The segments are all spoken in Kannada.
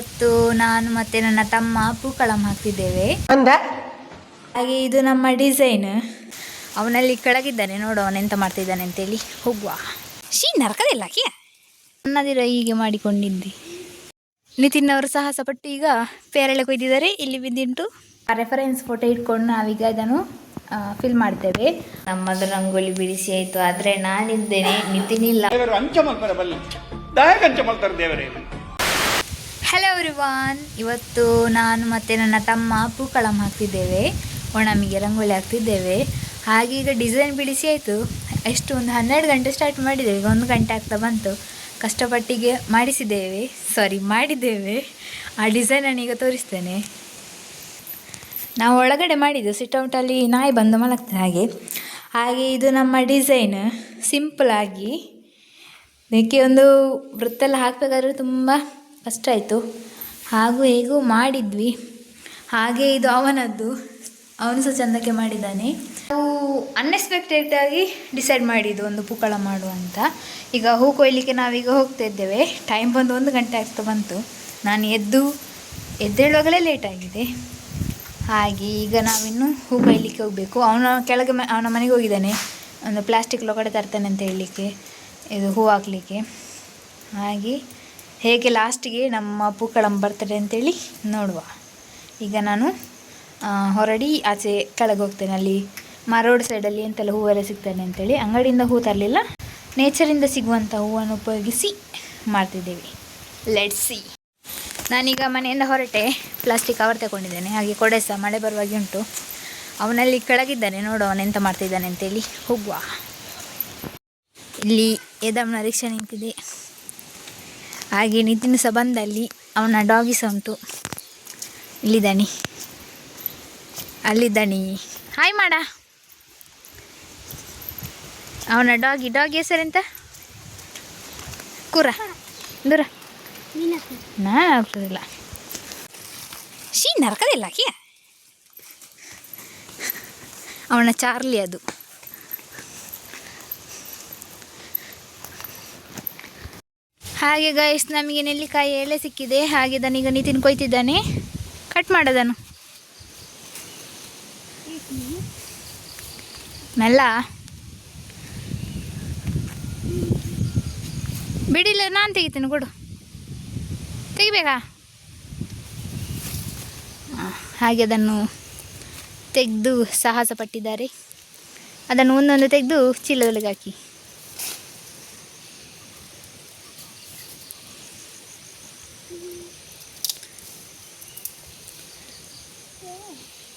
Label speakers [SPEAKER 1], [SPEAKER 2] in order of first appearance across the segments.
[SPEAKER 1] ಇವತ್ತು ನಾನು ಮತ್ತೆ ನನ್ನ ತಮ್ಮ ಪೂಕಳಂ ಹಾಕ್ತಿದ್ದೇವೆ. ಹಾಗೆ ಇದು ನಮ್ಮ ಡಿಸೈನ್. ಅವನಲ್ಲಿ ಕೆಳಗಿದ್ದಾನೆ, ನೋಡು ಅವನೆಂತ ಮಾಡ್ತಿದ್ದಾನೆ ಅಂತೇಳಿ. ಹೋಗುವ ನರಕದಿಲ್ಲ ನನ್ನದಿರ ಹೀಗೆ ಮಾಡಿಕೊಂಡಿದ್ದಿ. ನಿತಿನ್ ಅವರು ಸಾಹಸ ಪಟ್ಟು ಈಗ ಪೇರಳೆ ಕೊಯ್ದಿದ್ದಾರೆ. ಇಲ್ಲಿ ಬಿದ್ದುಂಟು. ರೆಫರೆನ್ಸ್ ಫೋಟೋ ಇಟ್ಕೊಂಡು ನಾವೀಗ ಅದನ್ನು ಫಿಲ್ ಮಾಡ್ತೇವೆ. ನಮ್ಮದು ರಂಗೋಲಿ ಬಿಡಿಸಿ ಆಯಿತು, ಆದರೆ ನಾನಿದ್ದೇನೆ, ನಿತಿನ್ ಇಲ್ಲ. ಹಲೋ ಎವ್ರಿವಾನ್, ಇವತ್ತು ನಾನು ಮತ್ತು ನನ್ನ ತಮ್ಮ ಪೂಕಳಂ ಹಾಕ್ತಿದ್ದೇವೆ. ಒಣಮಿಗೆ ರಂಗೋಲಿ ಹಾಕ್ತಿದ್ದೇವೆ. ಹಾಗೆ ಈಗ ಡಿಸೈನ್ ಬಿಡಿಸಿ ಆಯಿತು. ಎಷ್ಟು ಒಂದು 12 ಗಂಟೆ ಸ್ಟಾರ್ಟ್ ಮಾಡಿದ್ದೇವೆ. ಈಗ 1 ಗಂಟೆ ಆಗ್ತಾ ಬಂತು. ಕಷ್ಟಪಟ್ಟಿಗೆ ಮಾಡಿದ್ದೇವೆ. ಆ ಡಿಸೈನನ್ನು ಈಗ ತೋರಿಸ್ತೇನೆ. ನಾವು ಒಳಗಡೆ ಮಾಡಿದ್ದು, ಸಿಟ್ಔಟಲ್ಲಿ ನಾಯಿ ಬಂದು ಮಲಗ್ತದೆ. ಹಾಗೆ ಇದು ನಮ್ಮ ಡಿಸೈನ್. ಸಿಂಪಲಾಗಿ ಇದಕ್ಕೆ ಒಂದು ವೃತ್ತೆಲ್ಲ ಹಾಕಬೇಕಾದ್ರೆ ತುಂಬ ಕಷ್ಟ ಆಯಿತು. ಹಾಗೂ ಹೇಗೂ ಮಾಡಿದ್ವಿ. ಹಾಗೆ ಇದು ಅವನದ್ದು, ಅವನು ಸಹ ಚೆಂದಕ್ಕೆ ಮಾಡಿದ್ದಾನೆ. ನಾವು ಅನ್ಎಕ್ಸ್ಪೆಕ್ಟೆಡ್ ಆಗಿ ಡಿಸೈಡ್ ಮಾಡಿದ್ದು ಒಂದು ಪೂಕಳ ಮಾಡುವ ಅಂತ. ಈಗ ಹೂ ಕೊಯ್ಲಿಕ್ಕೆ ನಾವೀಗ ಹೋಗ್ತಾ ಇದ್ದೇವೆ. ಟೈಮ್ ಬಂದು 1 ಗಂಟೆ ಆಗ್ತಾ ಬಂತು. ನಾನು ಎದ್ದೇಳುವಾಗಲೇ ಲೇಟ್ ಆಗಿದೆ. ಹಾಗೆ ಈಗ ನಾವಿನ್ನು ಹೂ ಕೊಯ್ಲಿಕ್ಕೆ ಹೋಗಬೇಕು. ಅವನ ಮನೆಗೆ ಹೋಗಿದ್ದಾನೆ, ಒಂದು ಪ್ಲಾಸ್ಟಿಕ್ ಲೊಗಡೆ ತರ್ತಾನೆ ಅಂತ ಹೇಳಲಿಕ್ಕೆ, ಇದು ಹೂ ಹಾಕಲಿಕ್ಕೆ. ಹಾಗೆ ಹೇಗೆ ಲಾಸ್ಟಿಗೆ ನಮ್ಮ ಪೂಕಳಂ ಬರ್ತಡೆ ಅಂತೇಳಿ ನೋಡುವ. ಈಗ ನಾನು ಹೊರಡಿ ಆಚೆ ಕೆಳಗೆ ಹೋಗ್ತೇನೆ. ಅಲ್ಲಿ ರೋಡ್ ಸೈಡಲ್ಲಿ ಎಂತೆಲ್ಲ ಹೂವೆಲ್ಲ ಸಿಗ್ತಾನೆ ಅಂತೇಳಿ. ಅಂಗಡಿಯಿಂದ ಹೂ ತರಲಿಲ್ಲ, ನೇಚರಿಂದ ಸಿಗುವಂಥ ಹೂವನ್ನು ಉಪಯೋಗಿಸಿ ಮಾಡ್ತಿದ್ದೇವೆ. Let's see. ನಾನೀಗ ಮನೆಯಿಂದ ಹೊರಟೆ, ಪ್ಲಾಸ್ಟಿಕ್ ಕವರ್ ತಗೊಂಡಿದ್ದೇನೆ. ಹಾಗೆ ಕೊಡೆ ಸಹ ಮಳೆ ಬರುವಾಗೆ ಉಂಟು. ಅವನಲ್ಲಿ ಕೆಳಗಿದ್ದಾನೆ, ನೋಡು ಅವನೆಂತ ಮಾಡ್ತಿದ್ದಾನೆ ಅಂತೇಳಿ. ಹೋಗುವ. ಇಲ್ಲಿ ಎದಮ್ನ ರಿಕ್ಷಾ ನಿಂತಿದೆ. ಹಾಗೆ ನಿತಿನ್ ಸಹ ಬಂದಲ್ಲಿ, ಅವನ ಡಾಗಿ ಸಹ ಉಂಟು. ಇಲ್ಲಿದ್ದಾನೆ, ಅಲ್ಲಿದ್ದಾನೆ. ಹಾಯ್ ಮಾಡ. ಅವನ ಡಾಗಿ ಹೆಸರೆಂತ? ಕೂರ ದೂರ ನಾನು ಆಗ್ತದಿಲ್ಲ. ನರಕದಿಲ್ಲ ಅವನ ಚಾರ್ಲಿ ಅದು. ಹಾಗೆ ಗೈಸ್, ನಮಗೆ ನೆಲ್ಲಿಕಾಯಿ ಎಲೆ ಸಿಕ್ಕಿದೆ. ಹಾಗೆ ಅದನ್ನೀಗ ನಿತಿನ್ ಕೊಯ್ತಿದ್ದಾನೆ. ಕಟ್ ಮಾಡೋದನ್ನು ಮೆಲ್ಲ ಬಿಡಿಲ್ಲ, ನಾನು ತೆಗಿತೀನಿ, ಕೊಡು. ತೆಗಿಬೇಕಾ? ಹಾಗೆ ಅದನ್ನು ತೆಗೆದು ಸಾಹಸ ಪಟ್ಟಿದ್ದಾರೆ. ಅದನ್ನು ಒಂದೊಂದು ತೆಗೆದು ಚೀಲದೊಳಗೆ ಹಾಕಿ.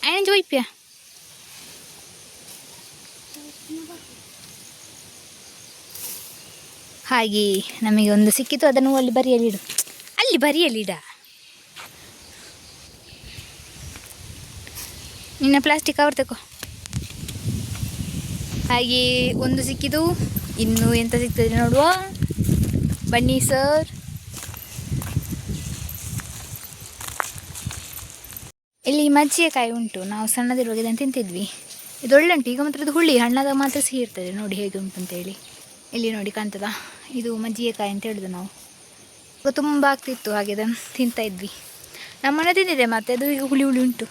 [SPEAKER 1] ಆಯ್ನ ಜೋಯ್ಪ್ಯ. ಹಾಗೆ ನಮಗೆ ಒಂದು ಸಿಕ್ಕಿತು. ಅದನ್ನು ಅಲ್ಲಿ ಬರಿಯಲಿಡ. ನಿನ್ನ ಪ್ಲಾಸ್ಟಿಕ್ ಕವರ್ ತಗೋ. ಹಾಗೆ ಒಂದು ಸಿಕ್ಕಿತು. ಇನ್ನು ಎಂತ ಸಿಗ್ತದೆ ನೋಡುವ. ಬನ್ನಿ ಸರ್. ಇಲ್ಲಿ ಮಜ್ಜಿಗೆಕಾಯಿ ಉಂಟು. ನಾವು ಸಣ್ಣದಿರುವಾಗ ಇದನ್ನು ತಿಂತಿದ್ವಿ. ಇದು ಒಳ್ಳೆ ಉಂಟು. ಈಗ ಮಾತ್ರ ಅದು ಹುಳಿ, ಹಣ್ಣಾದ ಮಾತ್ರ ಸಿಹಿ ಇರ್ತದೆ. ನೋಡಿ ಹೇಗೆ ಉಂಟು ಅಂತೇಳಿ. ಇಲ್ಲಿ ನೋಡಿ ಕಾಣ್ತದ, ಇದು ಮಜ್ಜಿಗೆಕಾಯಿ ಅಂತ ಹೇಳಿದ್ರು ನಾವು. ಈಗ ತುಂಬ ಆಗ್ತಿತ್ತು, ಹಾಗೆ ಅದನ್ನು ತಿಂತಾಯಿದ್ವಿ. ನಮ್ಮನೆ ತಿಂದಿದೆ, ಮತ್ತು ಅದು ಈಗ ಹುಳಿ ಉಂಟು.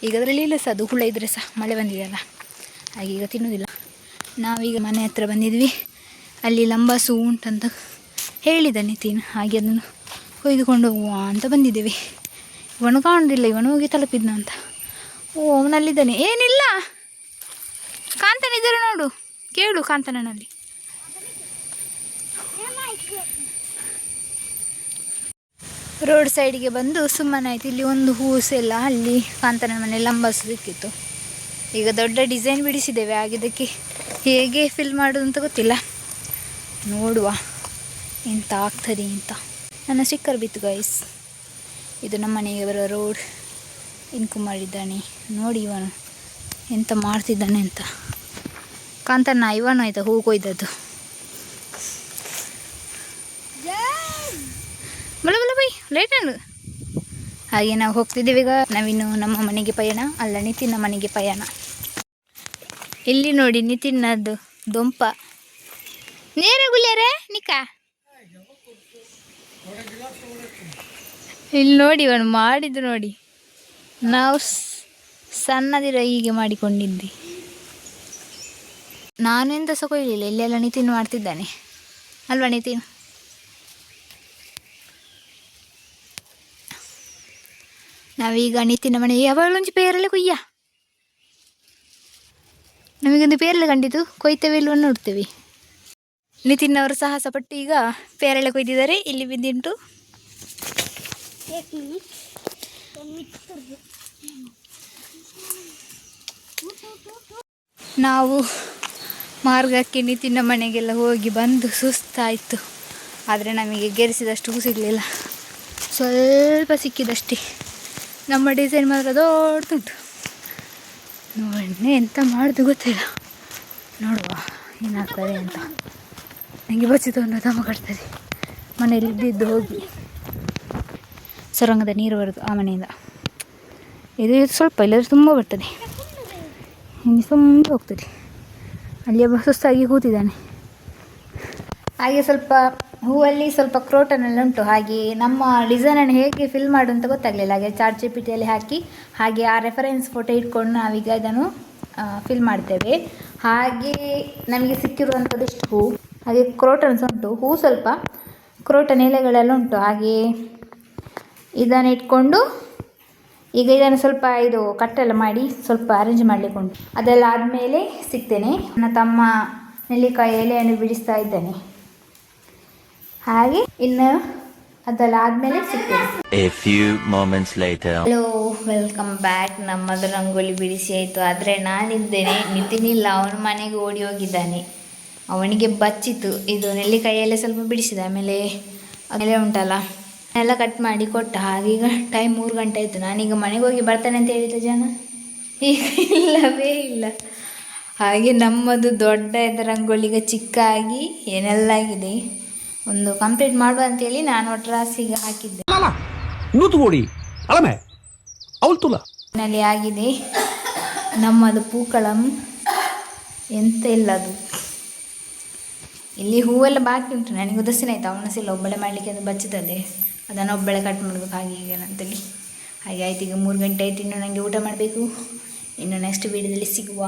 [SPEAKER 1] ಈಗ ಅದರಲ್ಲಿ ಇಲ್ಲ ಸಹ, ಅದು ಹುಳ ಇದ್ದರೆ ಸಹ. ಮಳೆ ಬಂದಿದೆಯಲ್ಲ, ಹಾಗೆ ಈಗ ತಿನ್ನೋದಿಲ್ಲ. ನಾವೀಗ ಮನೆ ಹತ್ರ ಬಂದಿದ್ವಿ. ಅಲ್ಲಿ ಲಂಬಾಸು ಉಂಟಂತ ಹೇಳಿದ ನಿತಿನ್. ಹಾಗೆ ಅದನ್ನು ಕೊಯ್ದುಕೊಂಡು ಹೋಗುವ ಅಂತ ಬಂದಿದ್ದೇವೆ. ಇವನು ಕಾಣೋದಿಲ್ಲ, ಇವನು ಹೋಗಿ ತಲುಪಿದ್ನ ಅಂತ. ಅವನಲ್ಲಿದ್ದಾನೆ. ಏನಿಲ್ಲ, ಕಾಂತನಿದ್ದರೆ ನೋಡು, ಕೇಳು ಕಾಂತನಲ್ಲಿ. ರೋಡ್ ಸೈಡಿಗೆ ಬಂದು ಸುಮ್ಮನೆ ಆಯಿತು. ಇಲ್ಲಿ ಒಂದು ಹೂಸು ಎಲ್ಲ, ಅಲ್ಲಿ ಕಾಂತನ ಮನೆ ಲಂಬಾಸು ಸಿಕ್ಕಿತ್ತು. ಈಗ ದೊಡ್ಡ ಡಿಸೈನ್ ಬಿಡಿಸಿದ್ದೇವೆ. ಹಾಗೆ ಇದಕ್ಕೆ ಹೇಗೆ ಫಿಲ್ ಮಾಡೋದು ಅಂತ ಗೊತ್ತಿಲ್ಲ, ನೋಡುವ ಎಂತ ಆಗ್ತದೆ ಅಂತ. ನನ್ನ ಸ್ಟಿಕ್ಕರ್ ಬಿತ್ತು ಗೈಸ್. ಇದು ನಮ್ಮ ಮನೆಗೆ ಬರೋ ರೋಡ್. ಇನ್ಕು ಮಾಡಿದ್ದಾನೆ ನೋಡಿ, ಇವನು ಎಂತ ಮಾಡ್ತಿದ್ದಾನೆ ಅಂತ. ಕಾಂತನ ಇವನು ಆಯಿತಾ ಹೂ ಕೊಯ್ದದ್ದು. ಬಲ ಬೈ ಲೇಟ್ ಅನ್ನು. ಹಾಗೆ ನಾವು ಹೋಗ್ತಿದ್ದೀವಿ ಈಗ. ನಾವಿನ್ನು ನಮ್ಮ ಮನೆಗೆ ಪಯಣ ಅಲ್ಲ, ನಿತಿನ್ನ ಮನೆಗೆ ಪಯಣ. ಇಲ್ಲಿ ನೋಡಿ ನಿತಿನ್ನದ್ದು ದೊಂಪ. ನೇರ ಗುಲ್ಯಾರೆ ನಿಕ್ಕ ಇಲ್ಲಿ ನೋಡಿ ಇವನು ಮಾಡಿದ್ದು ನೋಡಿ. ನಾವು ಸಣ್ಣದಿರೋ ಹೀಗೆ ಮಾಡಿಕೊಂಡಿದ್ದಿ. ನಾನು ಎಂತ ಸಹ ಕೊಯ್ಲಿಲ್ಲ, ಇಲ್ಲೆಲ್ಲ ನಿತಿನ್ ಮಾಡ್ತಿದ್ದಾನೆ ಅಲ್ವಾ ನಿತಿನ್? ನಾವೀಗ ನಿತಿನ ಮನೆ ಯಾವಾಗಲೊಂಚು ಪೇರಲೆ ಕೊಯ್ಯ, ನಮಗೊಂದು ಪೇರಲೆ ಕಂಡಿತು, ಕೊಯ್ತೇವೆ ಇಲ್ವ ನೋಡ್ತೇವೆ. ನಿತಿನ್ ಅವರು ಸಾಹಸ ಪಟ್ಟು ಈಗ ಪೇರಳೆ ಕೊಯ್ದಿದ್ದಾರೆ. ಇಲ್ಲಿ ಬಿದ್ದುಂಟು. ನಾವು ಮಾರ್ಗಕ್ಕೆ ನಿತಿನ ಮನೆಗೆಲ್ಲ ಹೋಗಿ ಬಂದು ಸುಸ್ತಾಯಿತು. ಆದರೆ ನಮಗೆ ಗೆರೆಸಿದಷ್ಟು ಸಿಗಲಿಲ್ಲ, ಸ್ವಲ್ಪ ಸಿಕ್ಕಿದಷ್ಟೇ. ನಮ್ಮ ಡಿಸೈನ್ ಮಾತ್ರ ದೊಡ್ಡದುಂಟು. ನೋಡಿ ಎಂತ ಮಾಡೋದು ಗೊತ್ತಿಲ್ಲ, ನೋಡುವ ಏನಾಗ್ತದೆ ಅಂತ. ನನಗೆ ಬಚ್ಚಿತವನ್ನು ದಮ ಕಟ್ತದೆ. ಮನೆಯಲ್ಲಿ ಇದ್ದಿದ್ದು ಹೋಗಿ ಸೊರಂಗದ ನೀರು ಬರೋದು ಆ ಮನೆಯಿಂದ. ಇದು ಸ್ವಲ್ಪ ಇಲ್ಲದ್ರೆ ತುಂಬ ಬರ್ತದೆ, ಹಿಂಗೆ ತುಂಬ ಹೋಗ್ತದೆ. ಅಲ್ಲಿ ಒಬ್ಬ ಸುಸ್ತಾಗಿ ಕೂತಿದ್ದಾನೆ. ಹಾಗೆ ಸ್ವಲ್ಪ ಹೂವಲ್ಲಿ ಸ್ವಲ್ಪ ಕ್ರೋಟನೆಲ್ಲ ಉಂಟು. ಹಾಗೆ ನಮ್ಮ ಡಿಸೈನನ್ನು ಹೇಗೆ ಫಿಲ್ ಮಾಡು ಅಂತ ಗೊತ್ತಾಗಲಿಲ್ಲ. ಹಾಗೆ ChatGPT ಹಾಕಿ ಹಾಗೆ ಆ ರೆಫರೆನ್ಸ್ ಫೋಟೋ ಇಟ್ಕೊಂಡು ನಾವೀಗ ಇದನ್ನು ಫಿಲ್ ಮಾಡ್ತೇವೆ. ಹಾಗೆ ನಮಗೆ ಸಿಕ್ಕಿರುವಂಥದ್ದು ಇಷ್ಟು ಹೂ, ಹಾಗೆ ಕ್ರೋಟನ್ಸ್ ಉಂಟು. ಹೂ ಸ್ವಲ್ಪ ಕ್ರೋಟನ್ ಎಲೆಗಳೆಲ್ಲ ಉಂಟು. ಹಾಗೆ ಇದನ್ನು ಇಟ್ಕೊಂಡು ಈಗ ಇದನ್ನು ಸ್ವಲ್ಪ ಇದು ಕಟ್ಟೆಲ್ಲ ಮಾಡಿ ಸ್ವಲ್ಪ ಅರೇಂಜ್ ಮಾಡಲಿಕ್ಕೆ ಉಂಟು. ಅದೆಲ್ಲ ಆದಮೇಲೆ ಸಿಗ್ತೇನೆ. ನನ್ನ ತಮ್ಮ ನೆಲ್ಲಿಕಾಯಿ ಎಲೆಯನ್ನು ಬಿಡಿಸ್ತಾ ಇದ್ದಾನೆ. ಹಾಗೆ ಇನ್ನು ಅದೆಲ್ಲ ಆದಮೇಲೆ ಸಿಗ್ತೇನೆ. Hello, welcome back. ನಮ್ಮದು ರಂಗೋಲಿ ಬಿಡಿಸಿ ಆಯಿತು. ಆದರೆ ನಾನಿದ್ದೇನೆ, ನಿತಿನಿಲ್ಲ, ಅವನ ಮನೆಗೆ ಓಡಿ ಹೋಗಿದ್ದಾನೆ. ಅವನಿಗೆ ಬಚ್ಚಿತು. ಇದು ನೆಲ್ಲಿಕಾಯಿಯಲ್ಲೇ ಸ್ವಲ್ಪ ಬಿಡಿಸಿದ ಆಮೇಲೆ ಅದೆಲ್ಲ ಉಂಟಲ್ಲ ಎಲ್ಲ ಕಟ್ ಮಾಡಿ ಕೊಟ್ಟ. ಹಾಗೀಗ ಟೈಮ್ 3 ಗಂಟೆ ಆಯಿತು. ನಾನೀಗ ಮನೆಗೆ ಹೋಗಿ ಬರ್ತಾನೆ ಅಂತ ಹೇಳಿದ ಜನ ಈಗ ಇಲ್ಲವೇ ಇಲ್ಲ. ಹಾಗೆ ನಮ್ಮದು ದೊಡ್ಡ ರಂಗೋಲಿಗ ಚಿಕ್ಕ ಆಗಿ ಏನೆಲ್ಲ ಆಗಿದೆ, ಒಂದು ಕಂಪ್ಲೀಟ್ ಮಾಡುವ ಅಂತೇಳಿ ನಾನು ಟ್ರಾಸಿಗೆ ಹಾಕಿದ್ದೆ. ನಲ್ಲಿ ಆಗಿದೆ ನಮ್ಮದು ಪೂಕಳಂ. ಎಂತ ಇಲ್ಲ ಅದು. ಇಲ್ಲಿ ಹೂವೆಲ್ಲ ಬಾಕಿ ಉಂಟು. ನನಗೆ ಉದರ್ಶನ ಆಯಿತು, ಅವನಸಿಲ್ಲ ಒಬ್ಬಳೆ ಮಾಡಲಿಕ್ಕೆ ಅದು ಬಚ್ಚಿತದೆ, ಅದನ್ನು ಒಬ್ಬಳೆ ಕಟ್ ಮಾಡಬೇಕು ಹಾಗೆ ಹೀಗೆ ಅಂತೇಳಿ. ಹಾಗೆ ಆಯ್ತು. ಈಗ 3 ಗಂಟೆ ಆಯ್ತು. ಇನ್ನು ನನಗೆ ಊಟ ಮಾಡಬೇಕು. ಇನ್ನು ನೆಕ್ಸ್ಟ್ ವೀಡಿಯೋದಲ್ಲಿ ಸಿಗುವ.